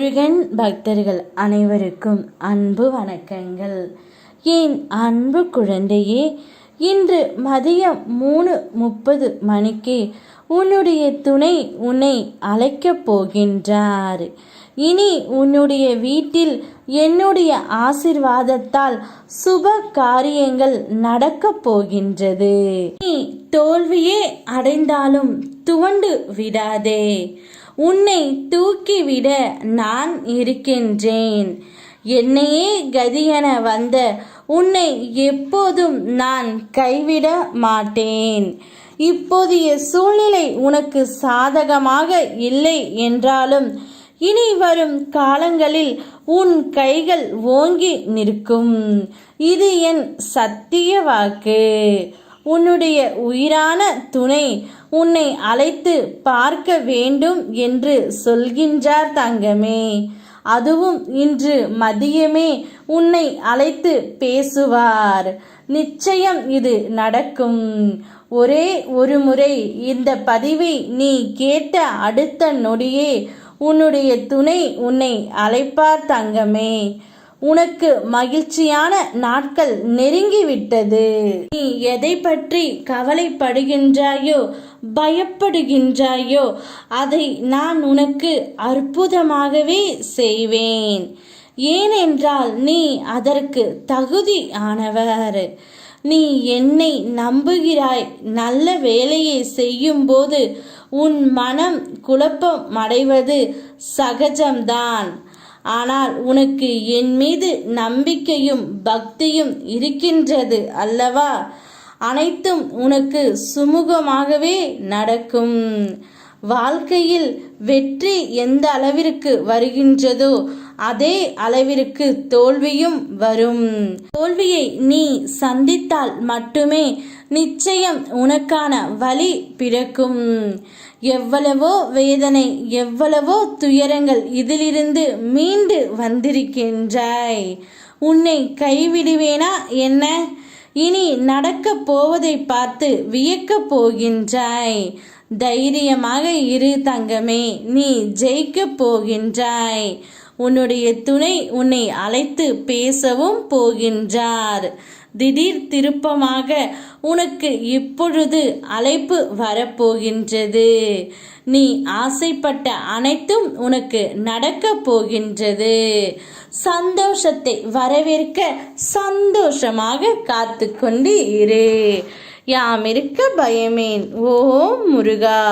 முருகன் பக்தர்கள் அனைவருக்கும் அன்பு வணக்கங்கள். என் அன்பு குழந்தையே, இன்று மதியம் 3:30 மணிக்கு உன்னுடைய துணை உன்னை அழைக்கப் போகின்றார். இனி உன்னுடைய வீட்டில் என்னுடைய ஆசிர்வாதத்தால் சுப காரியங்கள் நடக்கப் போகின்றது. நீ தோல்வியே அடைந்தாலும் துவண்டு விடாதே. உன்னை தூக்கிவிட நான் இருக்கின்றேன். என்னையே கதியென வந்த உன்னை எப்போதும் நான் கைவிட மாட்டேன். இப்போதைய சூழ்நிலை உனக்கு சாதகமாக இல்லை என்றாலும் இனி வரும் காலங்களில் உன் கைகள் ஓங்கி நிற்கும். இது என் சத்திய வாக்கு. உன்னுடைய உயிரான துணை உன்னை அழைத்து பார்க்க வேண்டும் என்று சொல்கின்றார் தங்கமே. அதுவும் இன்று மதியமே உன்னை அழைத்து பேசுவார். நிச்சயம் இது நடக்கும். ஒரே ஒரு முறை இந்த பதிவை நீ கேட்ட அடுத்த நொடியே உன்னுடைய துணை உன்னை அழைப்பார் தங்கமே. உனக்கு மகிழ்ச்சியான நாட்கள் நெருங்கிவிட்டது. நீ எதை பற்றி கவலைப்படுகின்றாயோ பயப்படுகின்றாயோ அதை நான் உனக்கு அற்புதமாகவே செய்வேன். ஏனென்றால் நீ அதற்கு தகுதியானவர். நீ என்னை நம்புகிறாய். நல்ல வேலையை செய்யும்போது உன் மனம் குழப்பம் அடைவது சகஜம்தான். ஆனால் உனக்கு என் மீது நம்பிக்கையும் பக்தியும் இருக்கின்றது அல்லவா? அனைத்தும் உனக்கு சுமூகமாகவே நடக்கும். வாழ்க்கையில் வெற்றி எந்த அளவிற்கு வருகின்றதோ அதே அளவிற்கு தோல்வியும் வரும். தோல்வியை நீ சந்தித்தால் மட்டுமே நிச்சயம் உனக்கான வழி பிறக்கும். எவ்வளவோ வேதனை, எவ்வளவோ துயரங்கள், இதிலிருந்து மீண்டு வந்திருக்கின்றாய். உன்னை கைவிடுவேனா என்ன? இனி நடக்கப் போவதை பார்த்து வியக்கப் போகின்றாய். தைரியமாக இரு தங்கமே, நீ ஜெயிக்கப் போகின்றாய். உன்னுடைய துணை உன்னை அழைத்து பேசவும் போகின்றார். திடீர் திருப்பமாக உனக்கு இப்பொழுது அழைப்பு வரப்போகின்றது. நீ ஆசைப்பட்ட அனைத்தும் உனக்கு நடக்கப் போகின்றது. சந்தோஷத்தை வரவேற்க சந்தோஷமாக காத்து கொண்டு இரு. யாம் இருக்க பயமேன். ஓம் முருகா.